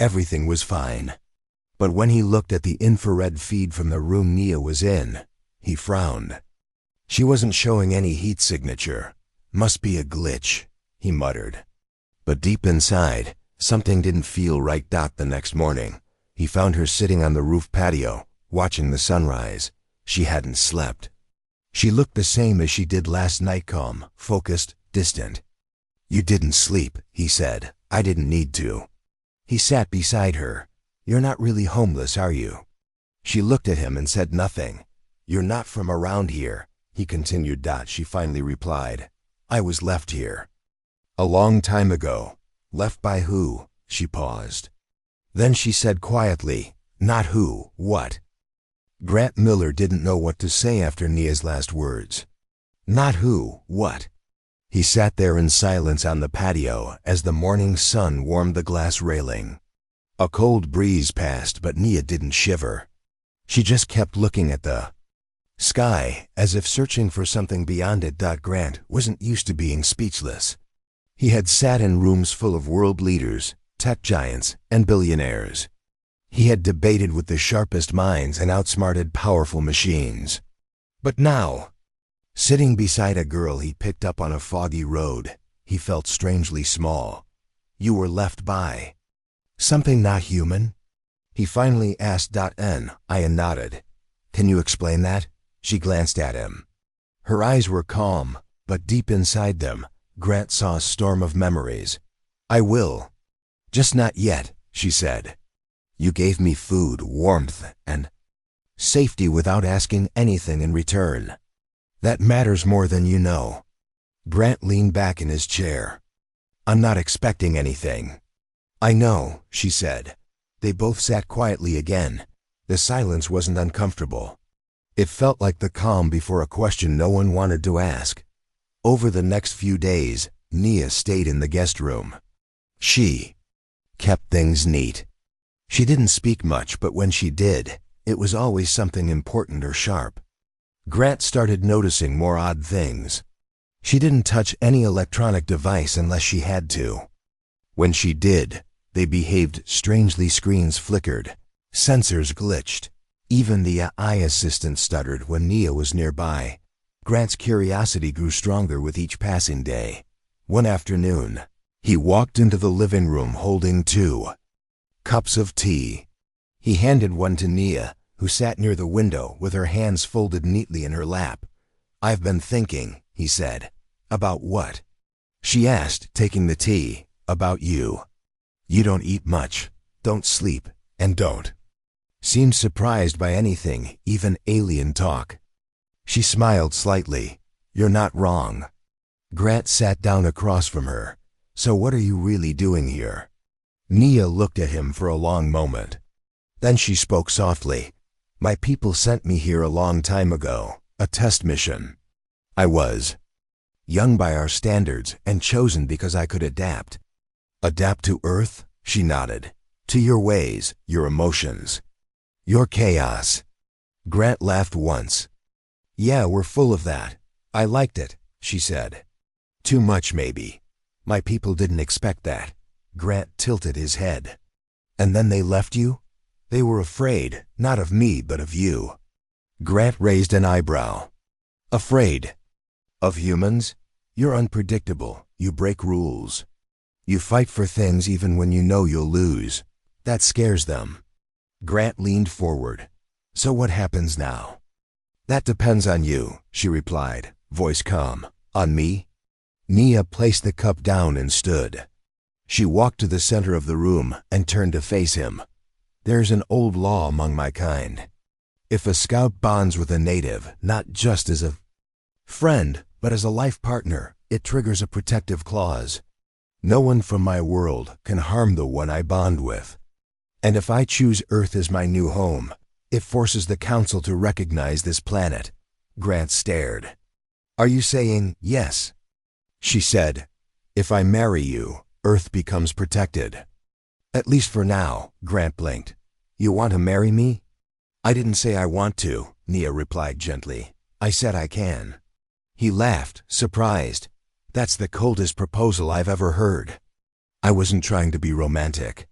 Everything was fine. But when he looked at the infrared feed from the room Nia was in, he frowned. She wasn't showing any heat signature. Must be a glitch, he muttered. But deep inside, something didn't feel right. The next morning, he found her sitting on the roof patio, watching the sunrise. She hadn't slept. She looked the same as she did last night, calm, focused, distant. "You didn't sleep," he said. "I didn't need to." He sat beside her. "You're not really homeless, are you?" She looked at him and said nothing. "You're not from around here," he continued. She finally replied, "I was left here." "A long time ago." "Left by who?" She paused. Then she said quietly, "Not who, what?" Grant Miller didn't know what to say after Nia's last words. Not who, what? He sat there in silence on the patio as the morning sun warmed the glass railing. A cold breeze passed, but Nia didn't shiver. She just kept looking at the sky, as if searching for something beyond it. Grant wasn't used to being speechless. He had sat in rooms full of world leaders, tech giants, and billionaires. He had debated with the sharpest minds and outsmarted powerful machines. But now, sitting beside a girl he picked up on a foggy road, he felt strangely small. "You were left by something not human?" He finally asked. I nodded. "Can you explain that?" She glanced at him. Her eyes were calm, but deep inside them, Grant saw a storm of memories. "I will. Just not yet," she said. "You gave me food, warmth, and safety without asking anything in return. That matters more than you know." Grant leaned back in his chair. "I'm not expecting anything." "I know," she said. They both sat quietly again. The silence wasn't uncomfortable. It felt like the calm before a question no one wanted to ask. Over the next few days, Nia stayed in the guest room. She kept things neat. She didn't speak much, but when she did, it was always something important or sharp. Grant started noticing more odd things. She didn't touch any electronic device unless she had to. When she did, they behaved strangely. Screens flickered, sensors glitched. Even the AI assistant stuttered when Nia was nearby. Grant's curiosity grew stronger with each passing day. One afternoon, he walked into the living room holding 2 cups of tea. He handed one to Nia, who sat near the window with her hands folded neatly in her lap. "I've been thinking," he said. "About what?" She asked, taking the tea. "About you. You don't eat much, don't sleep, and don't seem surprised by anything, even alien talk." She smiled slightly. "You're not wrong." Grant sat down across from her. "So what are you really doing here?" Nia looked at him for a long moment. Then she spoke softly. "My people sent me here a long time ago, a test mission. I was young by our standards and chosen because I could adapt." "Adapt to Earth?" She nodded. "To your ways, your emotions, your chaos." Grant laughed once. "Yeah, we're full of that. I liked it," she said. "Too much, maybe. My people didn't expect that." Grant tilted his head. "And then they left you?" "They were afraid, not of me, but of you." Grant raised an eyebrow. "Afraid? Of humans? You're unpredictable. You break rules. You fight for things even when you know you'll lose. That scares them." Grant leaned forward. "So what happens now?" "That depends on you," she replied, voice calm. "On me?" Nia placed the cup down and stood. She walked to the center of the room and turned to face him. "There's an old law among my kind. If a scout bonds with a native, not just as a friend, but as a life partner, it triggers a protective clause. No one from my world can harm the one I bond with. And if I choose Earth as my new home, it forces the Council to recognize this planet." Grant stared. "Are you saying yes?" She said, "If I marry you, Earth becomes protected." "At least for now," Grant blinked. "You want to marry me?" "I didn't say I want to," Nia replied gently. "I said I can." He laughed, surprised. "That's the coldest proposal I've ever heard." "I wasn't trying to be romantic."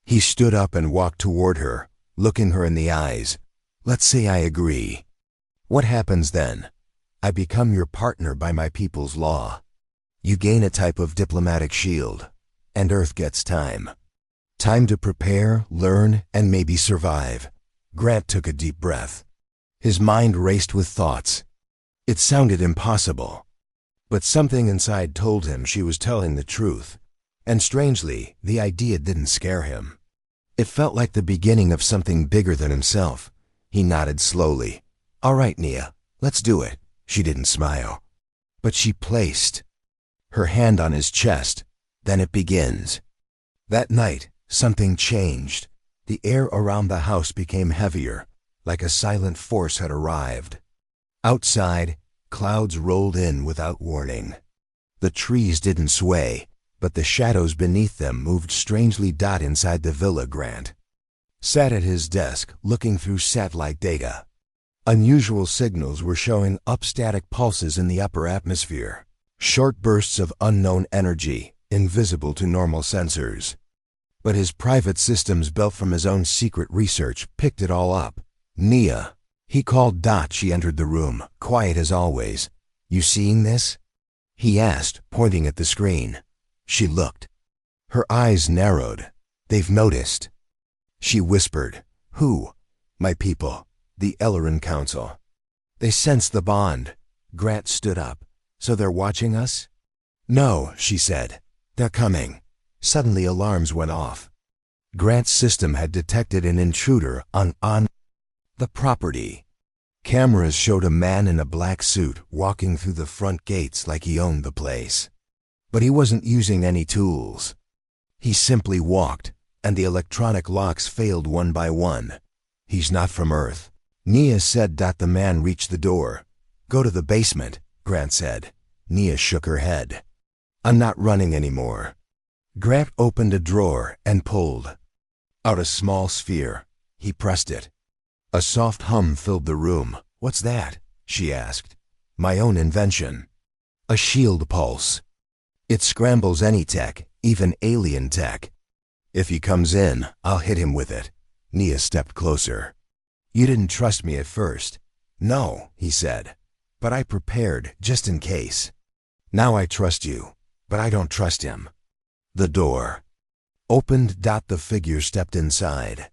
He stood up and walked toward her, looking her in the eyes. Let's say I agree. What happens then? I become your partner by my people's law. You gain a type of diplomatic shield, and Earth gets time. Time to prepare, learn, and maybe survive. Grant took a deep breath. His mind raced with thoughts. It sounded impossible. But something inside told him she was telling the truth. And strangely, the idea didn't scare him. It felt like the beginning of something bigger than himself. He nodded slowly. All right, Nia, let's do it. She didn't smile. But she placed her hand on his chest. Then it begins. That night, something changed. The air around the house became heavier, like a silent force had arrived. Outside, clouds rolled in without warning. The trees didn't sway, but the shadows beneath them moved strangely. Inside the villa, Grant sat at his desk, looking through satellite data. Unusual signals were showing up, static pulses in the upper atmosphere, short bursts of unknown energy, invisible to normal sensors. But his private systems, built from his own secret research, picked it all up. Nia, he called. She entered the room, quiet as always. You seeing this? He asked, pointing at the screen. She looked. Her eyes narrowed. They've noticed. She whispered. Who? My people, the Ellerin Council. They sensed the bond. Grant stood up. So they're watching us? No, she said. They're coming. Suddenly alarms went off. Grant's system had detected an intruder on the property. Cameras showed a man in a black suit walking through the front gates like he owned the place. But he wasn't using any tools. He simply walked, and the electronic locks failed one by one. He's not from Earth. Nia said. The man reached the door. Go to the basement, Grant said. Nia shook her head. I'm not running anymore. Grant opened a drawer and pulled out a small sphere. He pressed it. A soft hum filled the room. What's that? She asked. My own invention. A shield pulse. It scrambles any tech, even alien tech. If he comes in, I'll hit him with it. Nia stepped closer. You didn't trust me at first. No, he said. But I prepared, just in case. Now I trust you, but I don't trust him. The door opened. The figure stepped inside.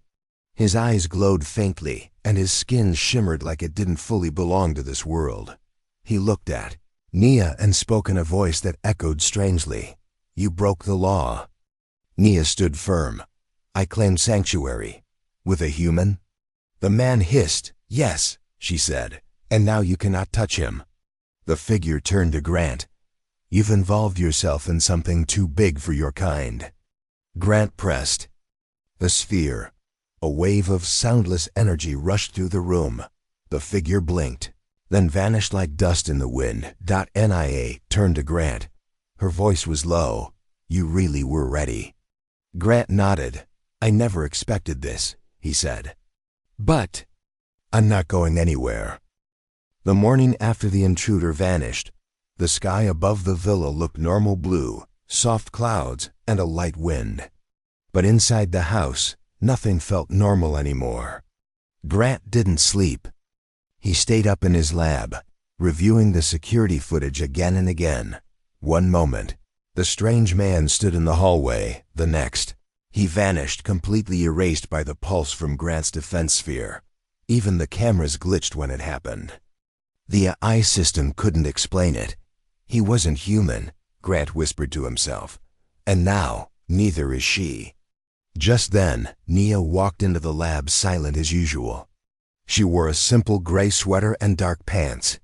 His eyes glowed faintly, and his skin shimmered like it didn't fully belong to this world. He looked at Nia and spoke in a voice that echoed strangely. You broke the law. Nia stood firm. I claimed sanctuary. With a human? The man hissed. Yes, she said, and now you cannot touch him. The figure turned to Grant. You've involved yourself in something too big for your kind. Grant pressed the sphere. A wave of soundless energy rushed through the room. The figure blinked, then vanished like dust in the wind. Nia turned to Grant. Her voice was low. You really were ready. Grant nodded. I never expected this, he said. But I'm not going anywhere. The morning after the intruder vanished, the sky above the villa looked normal blue, soft clouds, and a light wind. But inside the house, nothing felt normal anymore. Grant didn't sleep. He stayed up in his lab, reviewing the security footage again and again. One moment, the strange man stood in the hallway. The next, he vanished, completely erased by the pulse from Grant's defense sphere. Even the cameras glitched when it happened. The AI system couldn't explain it. He wasn't human, Grant whispered to himself. And now, neither is she. Just then, Nia walked into the lab, silent as usual. She wore a simple gray sweater and dark pants.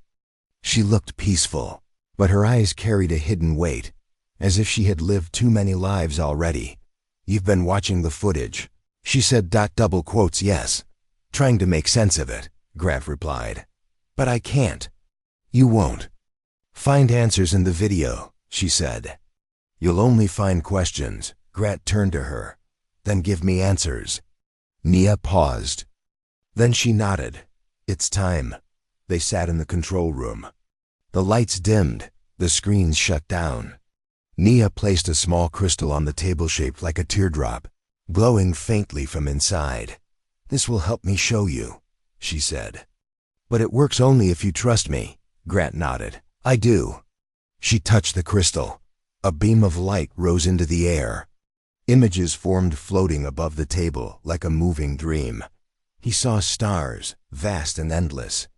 She looked peaceful, but her eyes carried a hidden weight, as if she had lived too many lives already. You've been watching the footage, she said. Double quotes, yes. Trying to make sense of it, Grant replied. But I can't. You won't. Find answers in the video, she said. You'll only find questions. Grant turned to her. Then give me answers. Nia paused. Then she nodded. It's time. They sat in the control room. The lights dimmed. The screens shut down. Nia placed a small crystal on the table shaped like a teardrop. glowing faintly from inside. "This will help me show you," she said. "But it works only if you trust me." Grant nodded. "I do." She touched the crystal. A beam of light rose into the air. Images formed floating above the table like a moving dream. He saw stars, vast and endless.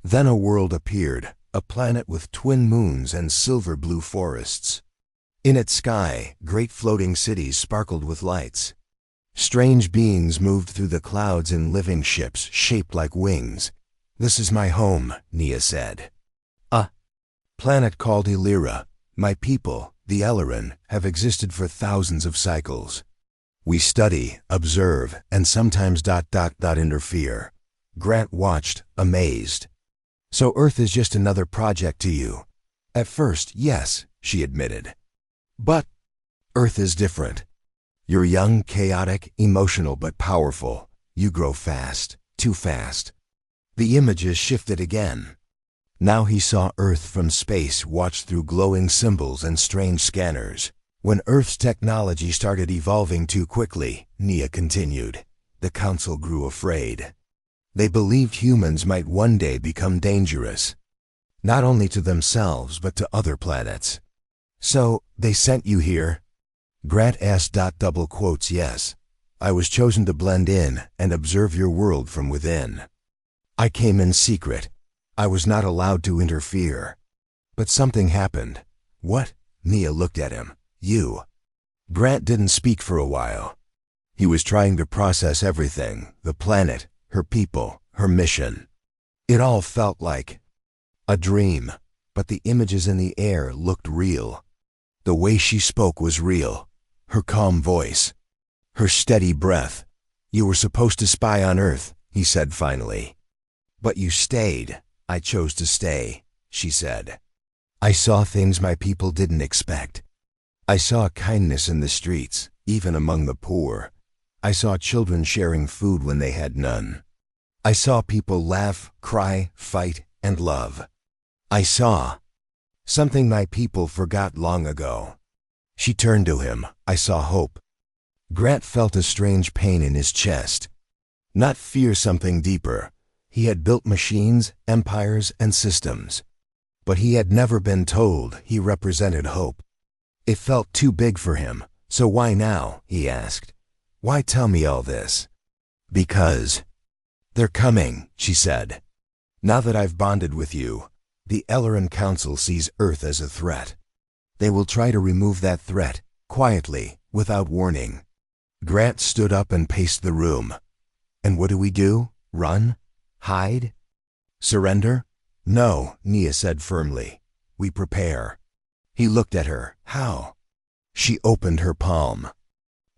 Then a world appeared, a planet with twin moons and silver-blue forests. In its sky, great floating cities sparkled with lights. Strange beings moved through the clouds in living ships shaped like wings. "This is my home," Nia said. "A planet called Illyra. My people, the Ellerin, have existed for thousands of cycles. We study, observe, and sometimes interfere." Grant watched, amazed. "So Earth is just another project to you?" "At first, yes," she admitted. "But Earth is different. You're young, chaotic, emotional, but powerful. You grow fast, too fast." The images shifted again. Now he saw Earth from space, watched through glowing symbols and strange scanners. "When Earth's technology started evolving too quickly," Nia continued, "the Council grew afraid. They believed humans might one day become dangerous, not only to themselves but to other planets. So, they sent you here?" Grant asked. "Yes. I was chosen to blend in and observe your world from within. I came in secret. I was not allowed to interfere. But something happened." "What?" Nia looked at him. "You." Grant didn't speak for a while. He was trying to process everything, the planet, her people, her mission. It all felt like a dream, but the images in the air looked real. The way she spoke was real. Her calm voice, her steady breath. "You were supposed to spy on Earth," he said finally. "But you stayed." "I chose to stay," she said. "I saw things my people didn't expect. I saw kindness in the streets, even among the poor. I saw children sharing food when they had none. I saw people laugh, cry, fight, and love. I saw something my people forgot long ago." She turned to him. "I saw hope." Grant felt a strange pain in his chest. Not fear, something deeper. He had built machines, empires, and systems. But he had never been told he represented hope. It felt too big for him. "So why now?" he asked. "Why tell me all this?" "Because they're coming," she said. "Now that I've bonded with you, the Ellerin Council sees Earth as a threat. They will try to remove that threat, quietly, without warning." Grant stood up and paced the room. "And what do we do? Run? Hide? Surrender?" "No," Nia said firmly. "We prepare." He looked at her. "How?" She opened her palm.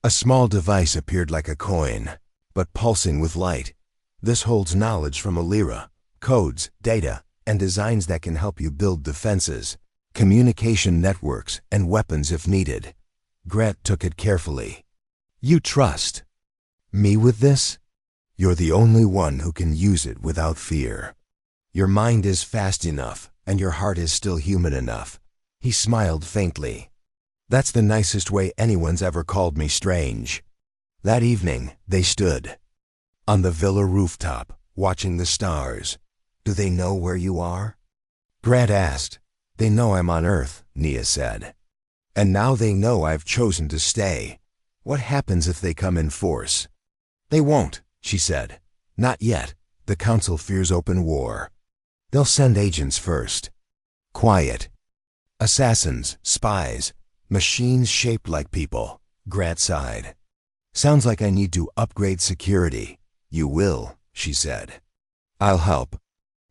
A small device appeared like a coin, but pulsing with light. "This holds knowledge from Illyra, codes, data, and designs that can help you build defenses, communication networks, and weapons if needed." Grant took it carefully. "You trust me with this? You're the only one who can use it without fear. Your mind is fast enough, and your heart is still human enough." He smiled faintly. "That's the nicest way anyone's ever called me strange." That evening, they stood on the villa rooftop, watching the stars. "Do they know where you are?" Grant asked. "They know I'm on Earth," Nia said. "And now they know I've chosen to stay. What happens if they come in force?" "They won't," she said. "Not yet. The Council fears open war. They'll send agents first. Quiet. Assassins, spies, machines shaped like people." Grant sighed. "Sounds like I need to upgrade security." "You will," she said. "I'll help."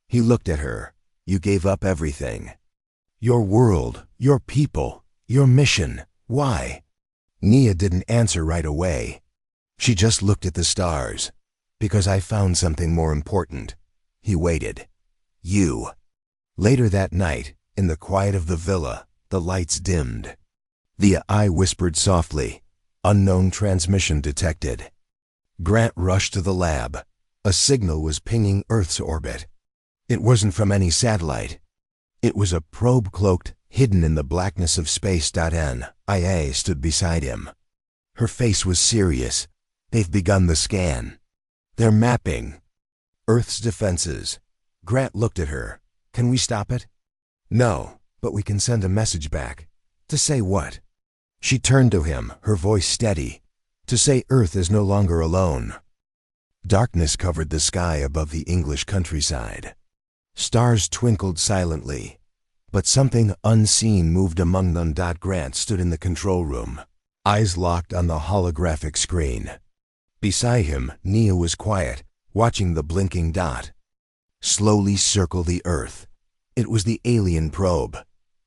He looked at her. "You gave up everything. Your world, your people, your mission. Why?" Nia didn't answer right away. She just looked at the stars. "Because I found something more important." He waited. "You." Later that night, in the quiet of the villa, the lights dimmed. The AI whispered softly, "Unknown transmission detected." Grant rushed to the lab. A signal was pinging Earth's orbit. It wasn't from any satellite. It was a probe cloaked, hidden in the blackness of space. Nia stood beside him. Her face was serious. They've begun the scan. They're mapping Earth's defenses. Grant looked at her. Can we stop it? No, but we can send a message back. To say what? She turned to him, her voice steady. To say Earth is no longer alone. Darkness covered the sky above the English countryside. Stars twinkled silently, but something unseen moved among them. Grant stood in the control room, eyes locked on the holographic screen. Beside him, Nia was quiet, watching the blinking dot slowly circle the Earth. It was the alien probe.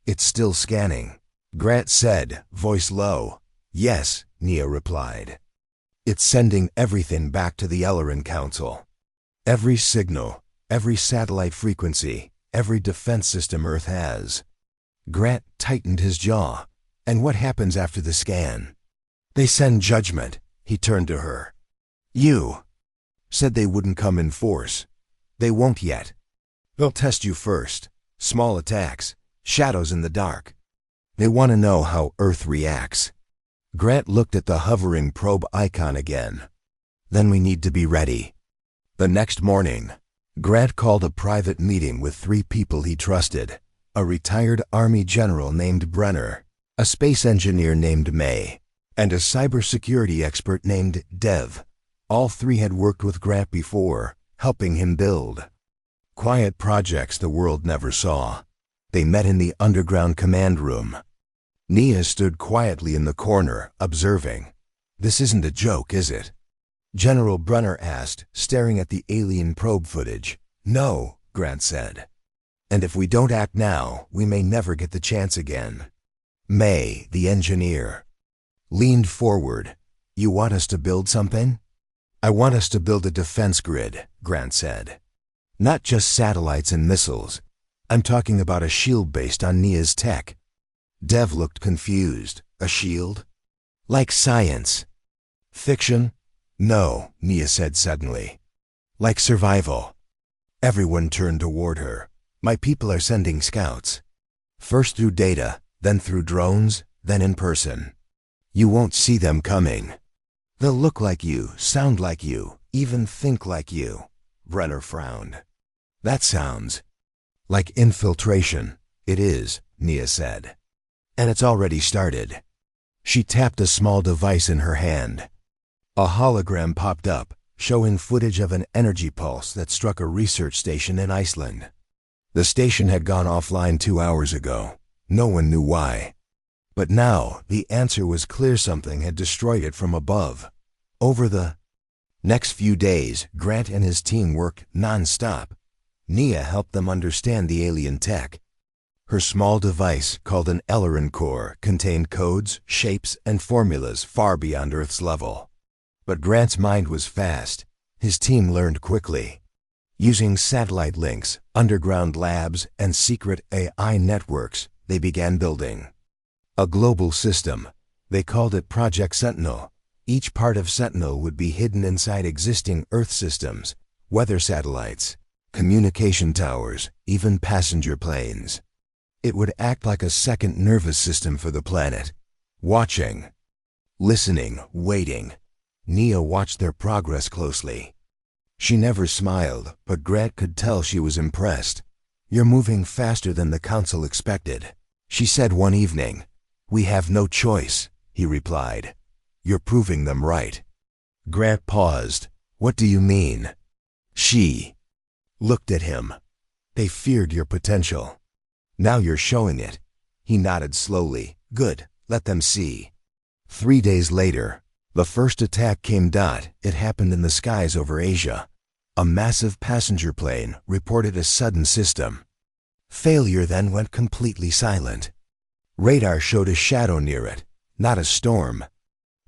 It's still scanning. Grant said, voice low. Yes, Nia replied. It's sending everything back to the Ellerin Council. Every signal, every satellite frequency, every defense system Earth has. Grant tightened his jaw. And what happens after the scan? They send judgment. He turned to her. You said they wouldn't come in force. They won't yet. They'll test you first. Small attacks, shadows in the dark. They want to know how Earth reacts. Grant looked at the hovering probe icon again. Then we need to be ready. The next morning, Grant called a private meeting with 3 people he trusted. A retired Army general named Brenner, a space engineer named May, and a cybersecurity expert named Dev. All 3 had worked with Grant before, helping him build quiet projects the world never saw. They met in the underground command room. Nia stood quietly in the corner, observing. This isn't a joke, is it? General Brenner asked, staring at the alien probe footage. No, Grant said. And if we don't act now, we may never get the chance again. May, the engineer, leaned forward. You want us to build something? I want us to build a defense grid, Grant said. Not just satellites and missiles. I'm talking about a shield based on Nia's tech. Dev looked confused. A shield? Like science. Fiction? No, Nia said suddenly. Like survival. Everyone turned toward her. My people are sending scouts. First through data, then through drones, then in person. You won't see them coming. They'll look like you, sound like you, even think like you. Brenner frowned. That sounds like infiltration. It is, Nia said. And it's already started. She tapped a small device in her hand. A hologram popped up, showing footage of an energy pulse that struck a research station in Iceland. The station had gone offline 2 hours ago. No one knew why. But now, the answer was clear: something had destroyed it from above. Over the next few days, Grant and his team worked non-stop. Nia helped them understand the alien tech. Her small device, called an Ellerin core, contained codes, shapes, and formulas far beyond Earth's level. But Grant's mind was fast. His team learned quickly. Using satellite links, underground labs, and secret AI networks, they began building a global system. They called it Project Sentinel. Each part of Sentinel would be hidden inside existing Earth systems, weather satellites, communication towers, even passenger planes. It would act like a second nervous system for the planet, watching, listening, waiting. Nia watched their progress closely. She never smiled, but Grant could tell she was impressed. You're moving faster than the council expected, she said one evening. We have no choice, he replied. You're proving them right. Grant paused. What do you mean? She looked at him. They feared your potential. Now you're showing it. He nodded slowly. Good, let them see. 3 days later, the first attack came. It happened in the skies over Asia. A massive passenger plane reported a sudden system failure, then went completely silent. Radar showed a shadow near it, not a storm,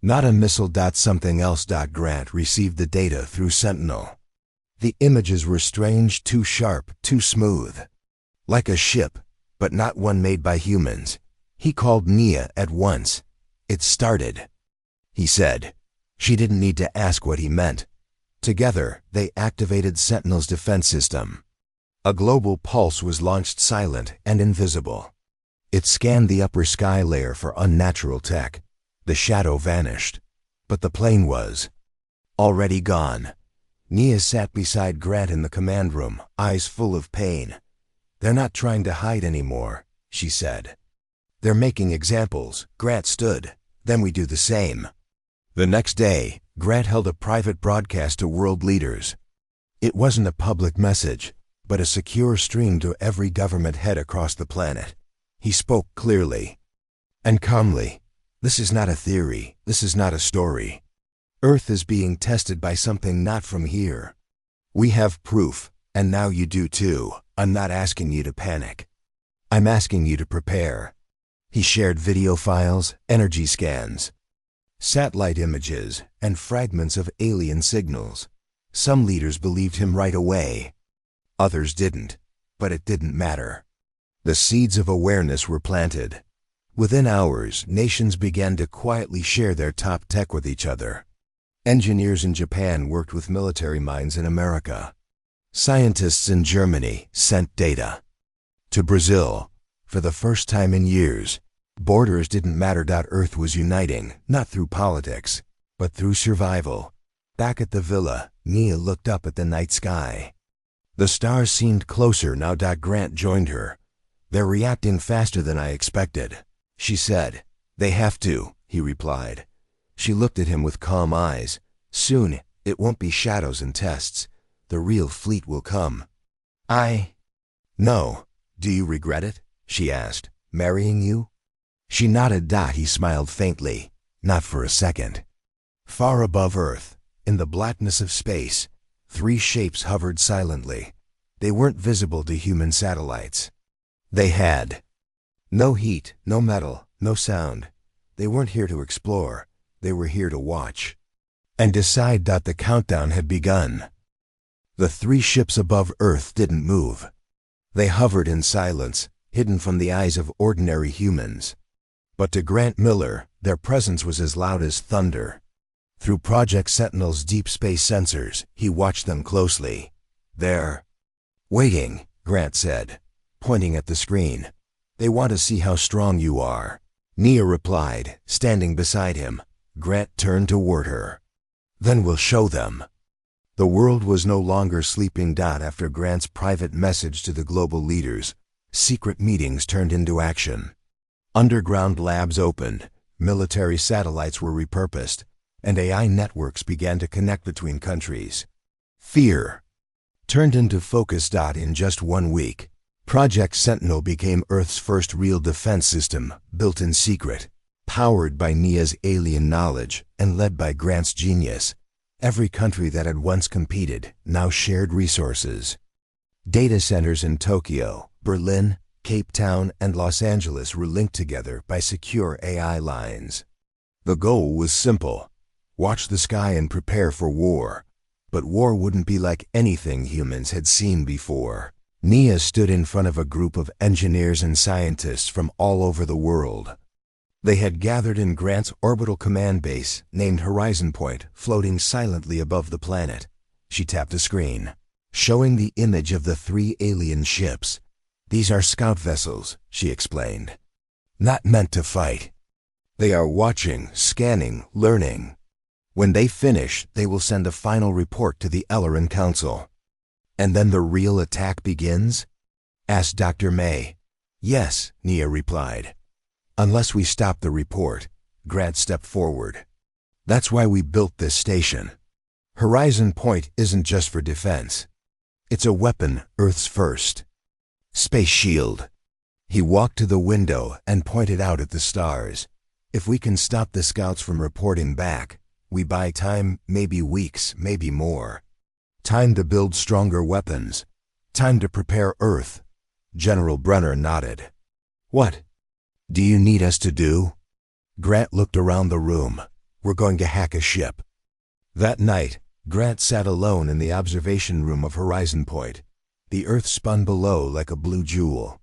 not a missile. Something else. Grant received the data through Sentinel. The images were strange, too sharp, too smooth. Like a ship, but not one made by humans. He called Nia at once. It started, he said. She didn't need to ask what he meant. Together, they activated Sentinel's defense system. A global pulse was launched, silent and invisible. It scanned the upper sky layer for unnatural tech. The shadow vanished. But the plane was already gone. Nia sat beside Grant in the command room, eyes full of pain. "They're not trying to hide anymore," she said. "They're making examples." Grant stood. "Then we do the same." The next day, Grant held a private broadcast to world leaders. It wasn't a public message, but a secure stream to every government head across the planet. He spoke clearly and calmly. "This is not a theory. This is not a story. Earth is being tested by something not from here. We have proof, and now you do too. I'm not asking you to panic. I'm asking you to prepare." He shared video files, energy scans, satellite images, and fragments of alien signals. Some leaders believed him right away. Others didn't, but it didn't matter. The seeds of awareness were planted. Within hours, nations began to quietly share their top tech with each other. Engineers in Japan worked with military minds in America. Scientists in Germany sent data to Brazil. For the first time in years, borders didn't matter. Earth was uniting, not through politics, but through survival. Back at the villa, Nia looked up at the night sky. The stars seemed closer now. Grant joined her. "They're reacting faster than I expected," she said. "They have to," he replied. She looked at him with calm eyes. "Soon, it won't be shadows and tests. The real fleet will come." "No. Do you regret it?" she asked. "Marrying you?" She nodded. He smiled faintly. "Not for a second." Far above Earth, in the blackness of space, 3 shapes hovered silently. They weren't visible to human satellites. They had no heat, no metal, no sound. They weren't here to explore. They were here to watch and decide. The countdown had begun. The 3 ships above Earth didn't move. They hovered in silence, hidden from the eyes of ordinary humans. But to Grant Miller, their presence was as loud as thunder. Through Project Sentinel's deep space sensors, he watched them closely. "They're waiting," Grant said, pointing at the screen. "They want to see how strong you are." Nia replied, standing beside him. Grant turned toward her. "Then we'll show them." The world was no longer sleeping. After Grant's private message to the global leaders, secret meetings turned into action. Underground labs opened, military satellites were repurposed, and AI networks began to connect between countries. Fear turned into focus. In just 1 week, Project Sentinel became Earth's first real defense system, built in secret, powered by Nia's alien knowledge, and led by Grant's genius. Every country that had once competed now shared resources. Data centers in Tokyo, Berlin, Cape Town, and Los Angeles were linked together by secure AI lines. The goal was simple: watch the sky and prepare for war. But war wouldn't be like anything humans had seen before. Nia stood in front of a group of engineers and scientists from all over the world. They had gathered in Grant's orbital command base, named Horizon Point, floating silently above the planet. She tapped a screen, showing the image of the 3 alien ships. "These are scout vessels," she explained. "Not meant to fight. They are watching, scanning, learning. When they finish, they will send a final report to the Ellerin Council." "And then the real attack begins?" asked Dr. May. "Yes," Nia replied. "Unless we stop the report." Grant stepped forward. "That's why we built this station. Horizon Point isn't just for defense. It's a weapon, Earth's first space shield." He walked to the window and pointed out at the stars. "If we can stop the scouts from reporting back, we buy time, maybe weeks, maybe more. Time to build stronger weapons. Time to prepare Earth." General Brenner nodded. "What do you need us to do?" Grant looked around the room. "We're going to hack a ship." That night, Grant sat alone in the observation room of Horizon Point. The Earth spun below like a blue jewel.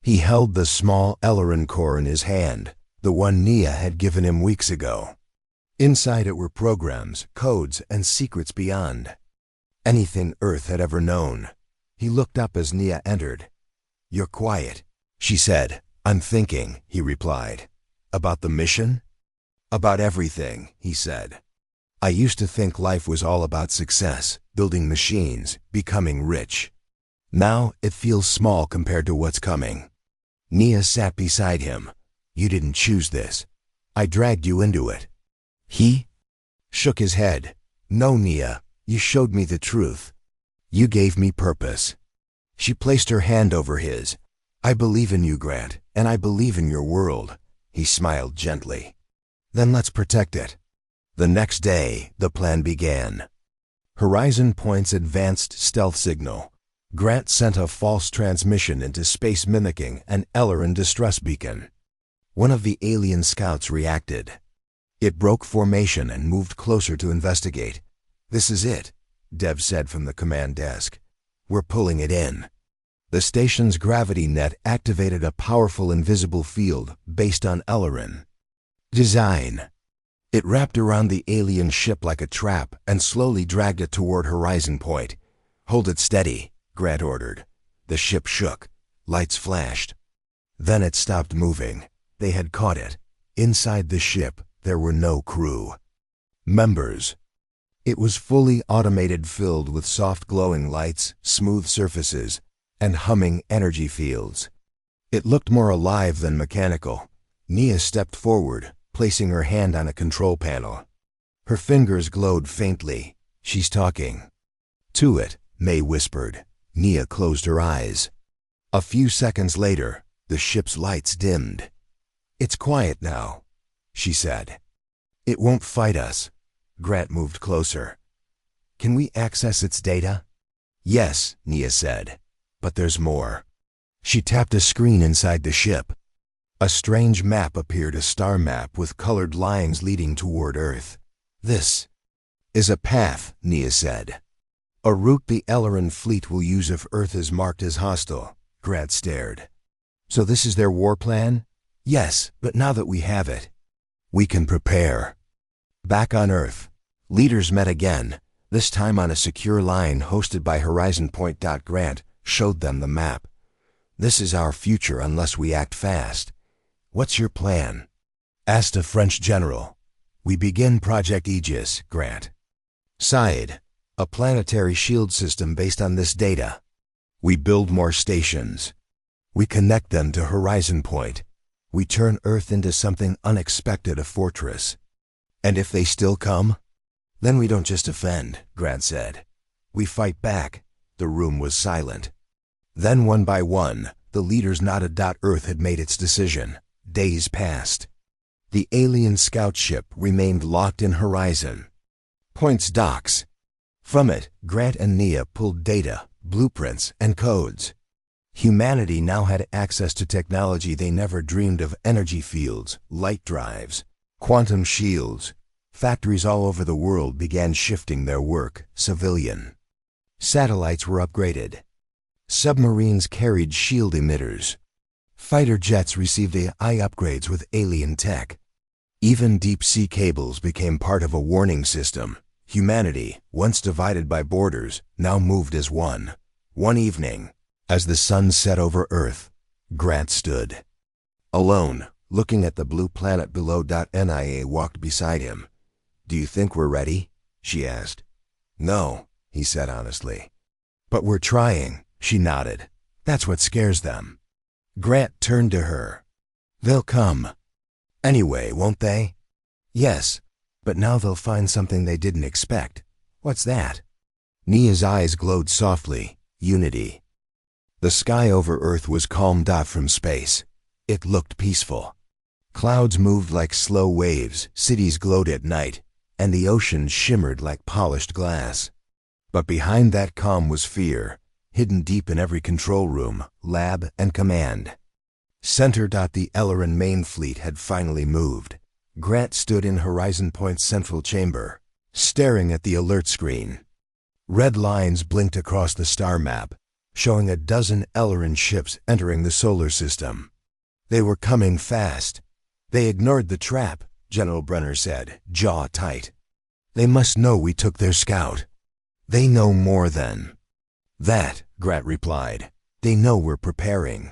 He held the small Ellerin core in his hand, the one Nia had given him weeks ago. Inside it were programs, codes, and secrets beyond anything Earth had ever known. He looked up as Nia entered. "You're quiet," she said. "I'm thinking," he replied. "About the mission?" About everything, he said. I used to think life was all about success, building machines, becoming rich. Now it feels small compared to what's coming. Nia sat beside him. You didn't choose this. I dragged you into it. He shook his head. No, Nia, you showed me the truth. You gave me purpose. She placed her hand over his. I believe in you, Grant, and I believe in your world. He smiled gently. Then let's protect it. The next day, the plan began. Horizon Point's advanced stealth signal. Grant sent a false transmission into space mimicking an Ellerin distress beacon. One of the alien scouts reacted. It broke formation and moved closer to investigate. This is it, Dev said from the command desk. We're pulling it in. The station's gravity net activated a powerful invisible field based on Ellerin design. It wrapped around the alien ship like a trap and slowly dragged it toward Horizon Point. Hold it steady, Grant ordered. The ship shook. Lights flashed. Then it stopped moving. They had caught it. Inside the ship, there were no crew members. It was fully automated, filled with soft glowing lights, smooth surfaces, and humming energy fields. It looked more alive than mechanical. Nia stepped forward, placing her hand on a control panel. Her fingers glowed faintly. She's talking. To it, May whispered. Nia closed her eyes. A few seconds later, the ship's lights dimmed. It's quiet now, she said. It won't fight us. Grant moved closer. Can we access its data? Yes, Nia said. But there's more. She tapped a screen inside the ship. A strange map appeared, a star map with colored lines leading toward Earth. This is a path, Nia said. A route the Ellerin fleet will use if Earth is marked as hostile. Grant stared. So this is their war plan? Yes, but now that we have it, we can prepare. Back on Earth, leaders met again, this time on a secure line hosted by Horizon Point. Grant showed them the map. This is our future unless we act fast. What's your plan? Asked a French general. We begin Project Aegis, Grant sighed. A planetary shield system based on this data. We build more stations. We connect them to Horizon Point. We turn Earth into something unexpected, a fortress. And if they still come? Then we don't just defend, Grant said. We fight back. The room was silent. Then one by one, the leaders nodded. Earth had made its decision. Days passed. The alien scout ship remained locked in Horizon Point's docks. From it, Grant and Nia pulled data, blueprints, and codes. Humanity now had access to technology they never dreamed of: energy fields, light drives, quantum shields. Factories all over the world began shifting their work. Civilian satellites were upgraded. Submarines carried shield emitters. Fighter jets received AI upgrades with alien tech. Even deep-sea cables became part of a warning system. Humanity, once divided by borders, now moved as one. One evening, as the sun set over Earth, Grant stood alone, looking at the blue planet below. Nia walked beside him. Do you think we're ready? She asked. No, he said honestly. But we're trying, she nodded. That's what scares them. Grant turned to her. They'll come anyway, won't they? Yes, but now they'll find something they didn't expect. What's that? Nia's eyes glowed softly. Unity. The sky over Earth was calm. From space, it looked peaceful. Clouds moved like slow waves, cities glowed at night, and the ocean shimmered like polished glass. But behind that calm was fear, hidden deep in every control room, lab, and command center. The Ellerin main fleet had finally moved. Grant stood in Horizon Point's central chamber, staring at the alert screen. Red lines blinked across the star map, showing a dozen Ellerin ships entering the solar system. They were coming fast. They ignored the trap, General Brenner said, jaw tight. They must know we took their scout. They know more than that, Grant replied. They know we're preparing.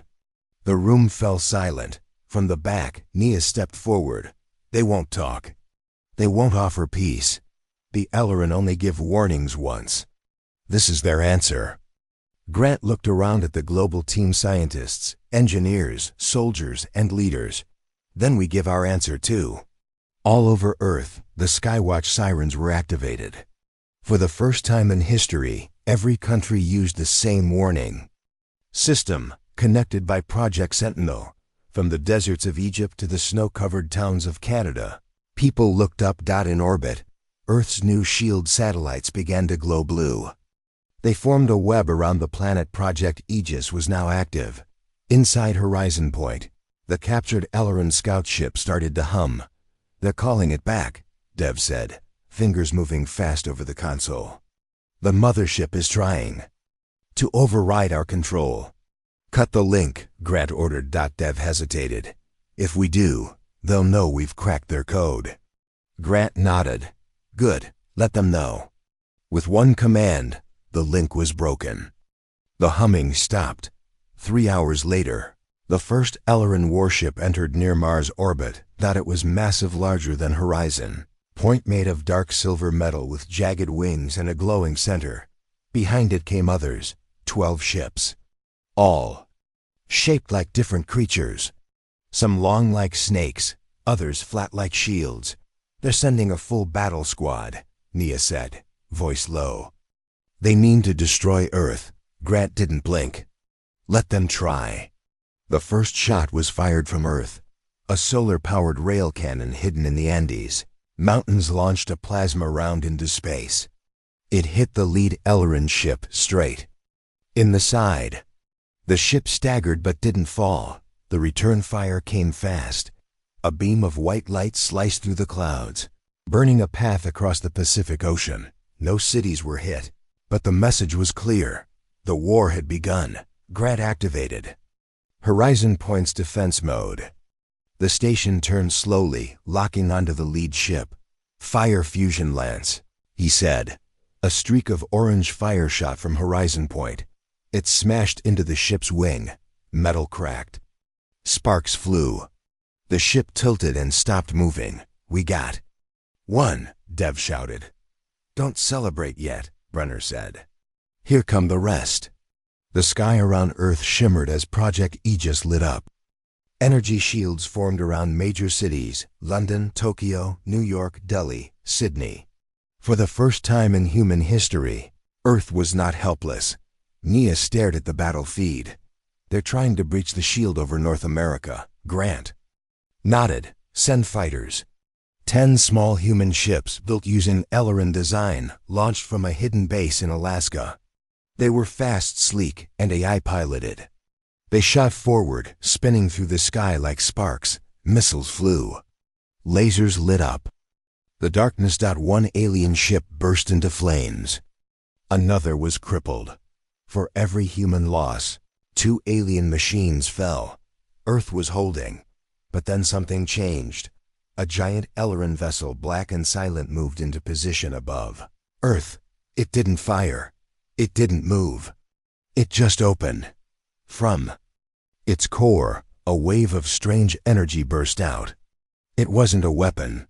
The room fell silent. From the back, Nia stepped forward. They won't talk. They won't offer peace. The Ellerin only give warnings once. This is their answer. Grant looked around at the global team scientists, engineers, soldiers, and leaders. Then we give our answer too. All over Earth, the Skywatch sirens were activated. For the first time in history, every country used the same warning system, connected by Project Sentinel. From the deserts of Egypt to the snow-covered towns of Canada, people looked up. In orbit, Earth's new shield satellites began to glow blue. They formed a web around the planet. Project Aegis was now active. Inside Horizon Point, the captured Ellerin scout ship started to hum. They're calling it back, Dev said, fingers moving fast over the console. The mothership is trying to override our control. Cut the link, Grant ordered. Dev hesitated. If we do, they'll know we've cracked their code. Grant nodded. Good, let them know. With one command, the link was broken. The humming stopped. 3 hours later, the first Ellerin warship entered near Mars orbit. It was massive, larger than Horizon Point, made of dark silver metal with jagged wings and a glowing center. Behind it came others, 12 ships. All shaped like different creatures. Some long like snakes, others flat like shields. They're sending a full battle squad, Nia said, voice low. They mean to destroy Earth. Grant didn't blink. Let them try. The first shot was fired from Earth. A solar-powered rail cannon hidden in the Andes. Mountains launched a plasma round into space. It hit the lead Ellerin ship straight in the side. The ship staggered but didn't fall. The return fire came fast. A beam of white light sliced through the clouds, burning a path across the Pacific Ocean. No cities were hit, but the message was clear. The war had begun. Grant activated Horizon Point's defense mode. The station turned slowly, locking onto the lead ship. Fire fusion lance, he said. A streak of orange fire shot from Horizon Point. It smashed into the ship's wing. Metal cracked. Sparks flew. The ship tilted and stopped moving. We got one, Dev shouted. Don't celebrate yet, Brenner said. Here come the rest. The sky around Earth shimmered as Project Aegis lit up. Energy shields formed around major cities: London, Tokyo, New York, Delhi, Sydney. For the first time in human history, Earth was not helpless. Nia stared at the battle feed. They're trying to breach the shield over North America. Grant nodded. Send fighters. 10 small human ships built using Ellerin design launched from a hidden base in Alaska. They were fast, sleek, and AI piloted. They shot forward, spinning through the sky like sparks. Missiles flew. Lasers lit up. The darkness. One alien ship burst into flames. Another was crippled. For every human loss, 2 alien machines fell. Earth was holding. But then something changed. A giant Ellerin vessel, black and silent, moved into position above Earth. It didn't fire. It didn't move. It just opened. From its core, a wave of strange energy burst out. It wasn't a weapon.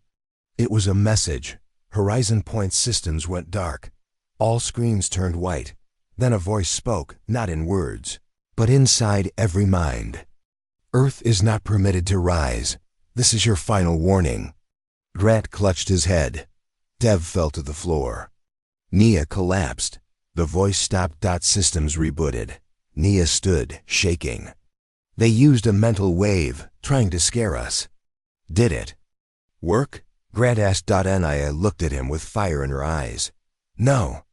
It was a message. Horizon Point systems went dark. All screens turned white. Then a voice spoke, not in words, but inside every mind. Earth is not permitted to rise. This is your final warning. Grant clutched his head. Dev fell to the floor. Nia collapsed. The voice stopped. Systems rebooted. Nia stood, shaking. They used a mental wave, trying to scare us. Did it work? Grant asked. Nia looked at him with fire in her eyes. No.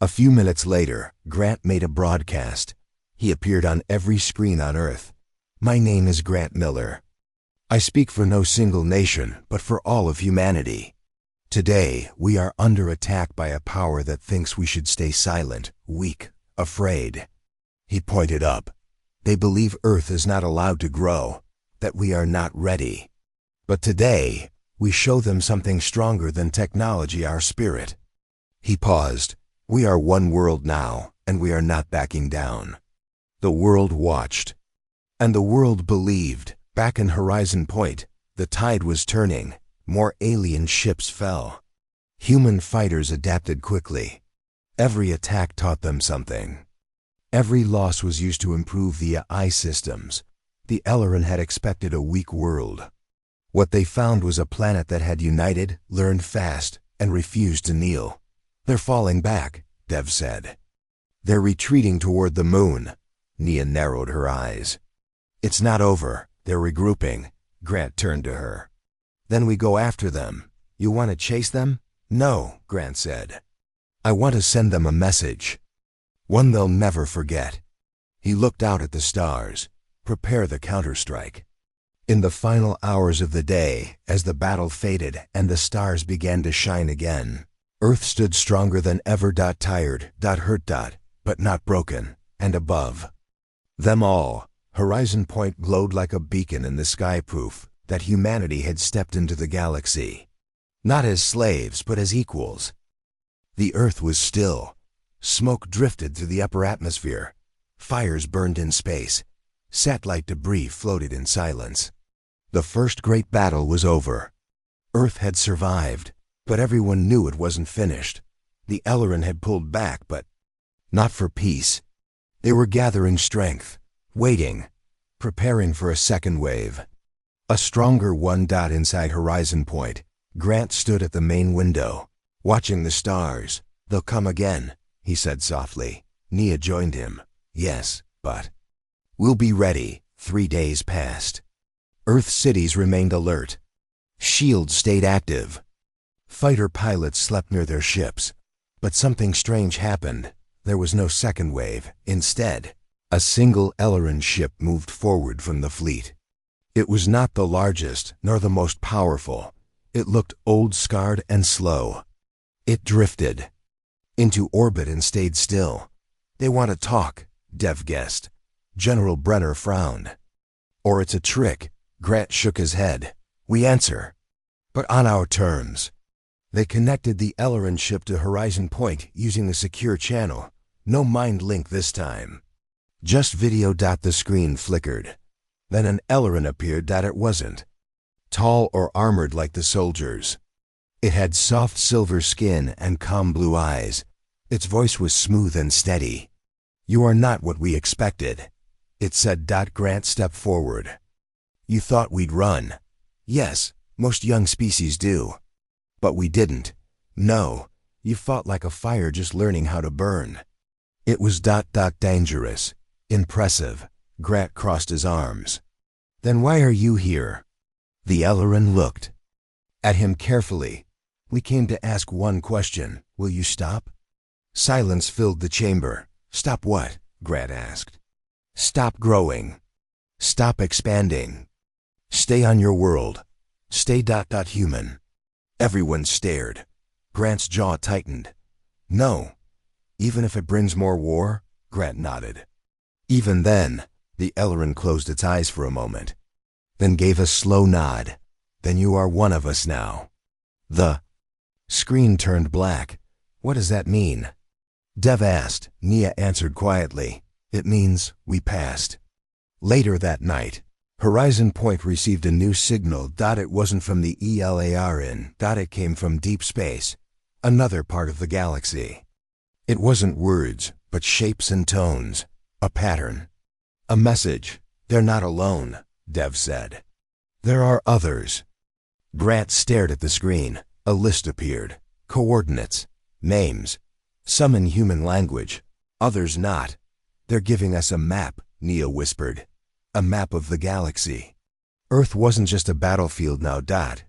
A few minutes later, Grant made a broadcast. He appeared on every screen on Earth. My name is Grant Miller. I speak for no single nation, but for all of humanity. Today, we are under attack by a power that thinks we should stay silent, weak, afraid. He pointed up. They believe Earth is not allowed to grow, that we are not ready. But today, we show them something stronger than technology, our spirit. He paused. We are one world now, and we are not backing down. The world watched. And the world believed. Back in Horizon Point, the tide was turning. more alien ships fell. Human fighters adapted quickly. Every attack taught them something. Every loss was used to improve the AI systems. The Ellerin had expected a weak world. What they found was a planet that had united, learned fast, and refused to kneel. "They're falling back," Dev said. "They're retreating toward the moon." Nia narrowed her eyes. "It's not over. They're regrouping." Grant turned to her. "Then we go after them. You want to chase them?" "No," Grant said. "I want to send them a message. One they'll never forget." He looked out at the stars. Prepare the counterstrike. In the final hours of the day, as the battle faded and the stars began to shine again, Earth stood stronger than ever. Tired, hurt, but not broken, and above them all, Horizon Point glowed like a beacon in the sky, proof that humanity had stepped into the galaxy. Not as slaves, but as equals. The Earth was still. Smoke drifted through the upper atmosphere. Fires burned in space. Satellite debris floated in silence. The first great battle was over. Earth had survived, but everyone knew it wasn't finished. The Ellerin had pulled back, but not for peace. They were gathering strength, waiting, preparing for a second wave. A stronger one. Inside Horizon Point, Grant stood at the main window, watching the stars. "They'll come again," he said softly. Nia joined him. "Yes, but we'll be ready." 3 days passed. Earth cities remained alert. Shields stayed active. Fighter pilots slept near their ships. But something strange happened. There was no second wave. Instead, a single Ellerin ship moved forward from the fleet. It was not the largest, nor the most powerful. It looked old, scarred, and slow. It drifted into orbit and stayed still. "They want to talk," Dev guessed. General Brenner frowned. "Or it's a trick." Grant shook his head. "We answer, but on our terms." They connected the Ellerin ship to Horizon Point using a secure channel. No mind link this time. Just video. The screen flickered. Then an Ellerin appeared. It wasn't tall or armored like the soldiers. It had soft silver skin and calm blue eyes. Its voice was smooth and steady. "You are not what we expected," it said. Grant stepped forward. "You thought we'd run." "Yes, most young species do. But we didn't." "No, you fought like a fire just learning how to burn." It was dangerous, impressive. Grant crossed his arms. "Then why are you here?" The Ellerin looked at him carefully. "We came to ask one question. Will you stop?" Silence filled the chamber. "Stop what?" Grant asked. "Stop growing. Stop expanding. Stay on your world. Stay human." Everyone stared. Grant's jaw tightened. "No. Even if it brings more war?" Grant nodded. "Even then." The Ellerin closed its eyes for a moment, then gave a slow nod. "Then you are one of us now." The screen turned black. "What does that mean?" Dev asked. Nia answered quietly. "It means we passed." Later that night, Horizon Point received a new signal. It wasn't from the ELARN. It came from deep space, another part of the galaxy. It wasn't words, but shapes and tones, a pattern, a message. "They're not alone," Dev said. "There are others." Grant stared at the screen. A list appeared. Coordinates, names, some in human language, others not. "They're giving us a map," Nia whispered. "A map of the galaxy." Earth wasn't just a battlefield now.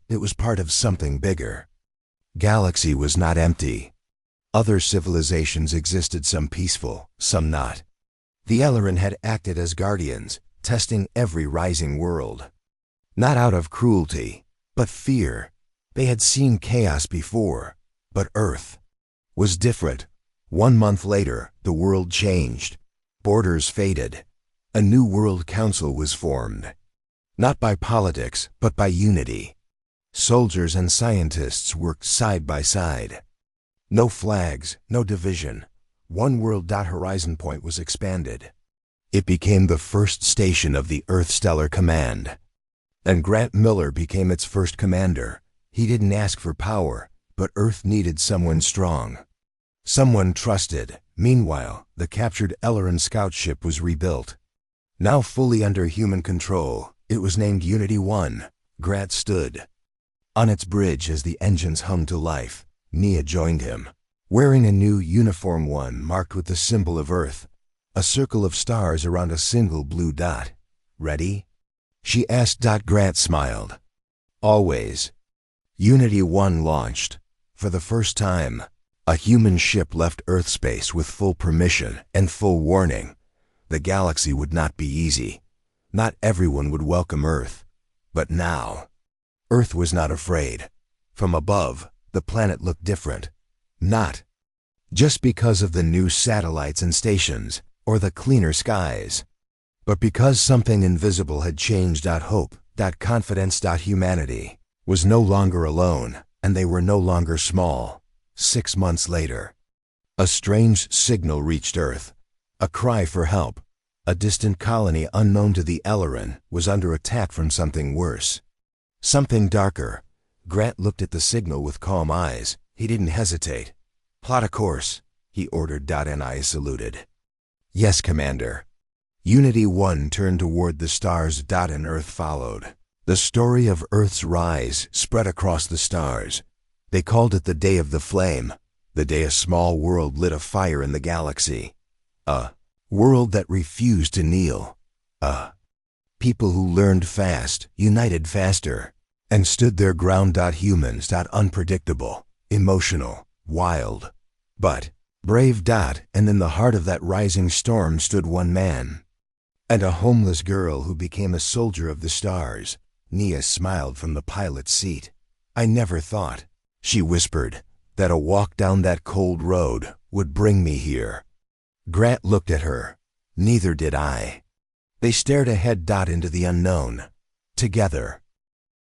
It was part of something bigger. Galaxy was not empty. Other civilizations existed, some peaceful, some not. The Ellerin had acted as guardians, testing every rising world. Not out of cruelty, but fear. They had seen chaos before, but Earth was different. 1 month later, the world changed. Borders faded. A new World Council was formed. Not by politics, but by unity. Soldiers and scientists worked side by side. No flags, no division. One world. Horizon Point was expanded. It became the first station of the Earth Stellar Command. And Grant Miller became its first commander. He didn't ask for power, but Earth needed someone strong. Someone trusted. Meanwhile, the captured Ellerin scout ship was rebuilt. Now fully under human control, it was named Unity-1. Grat stood on its bridge as the engines hummed to life. Nia joined him, wearing a new uniform, one marked with the symbol of Earth, a circle of stars around a single blue dot. Ready? She asked. Grat smiled. Always. Unity-1 launched. For the first time, a human ship left Earth space with full permission and full warning. The galaxy would not be easy. Not everyone would welcome Earth. But now, Earth was not afraid. From above, the planet looked different. Not just because of the new satellites and stations, or the cleaner skies, but because something invisible had changed. Hope, confidence, humanity was no longer alone, and they were no longer small. 6 months later, a strange signal reached Earth. A cry for help. A distant colony unknown to the Ellerin was under attack from something worse. Something darker. Grat looked at the signal with calm eyes. He didn't hesitate. Plot a course, he ordered. Nia saluted. Yes, Commander. Unity-1 turned toward the stars. And Earth followed. The story of Earth's rise spread across the stars. They called it the Day of the Flame, the day a small world lit a fire in the galaxy. A world that refused to kneel. People who learned fast, united faster, and stood their ground. Humans. Unpredictable, emotional, wild, but brave. And in the heart of that rising storm stood one man, and a homeless girl who became a soldier of the stars. Nia smiled from the pilot's seat. I never thought, she whispered, that a walk down that cold road would bring me here. Grat looked at her. Neither did I. They stared ahead. Into the unknown. Together.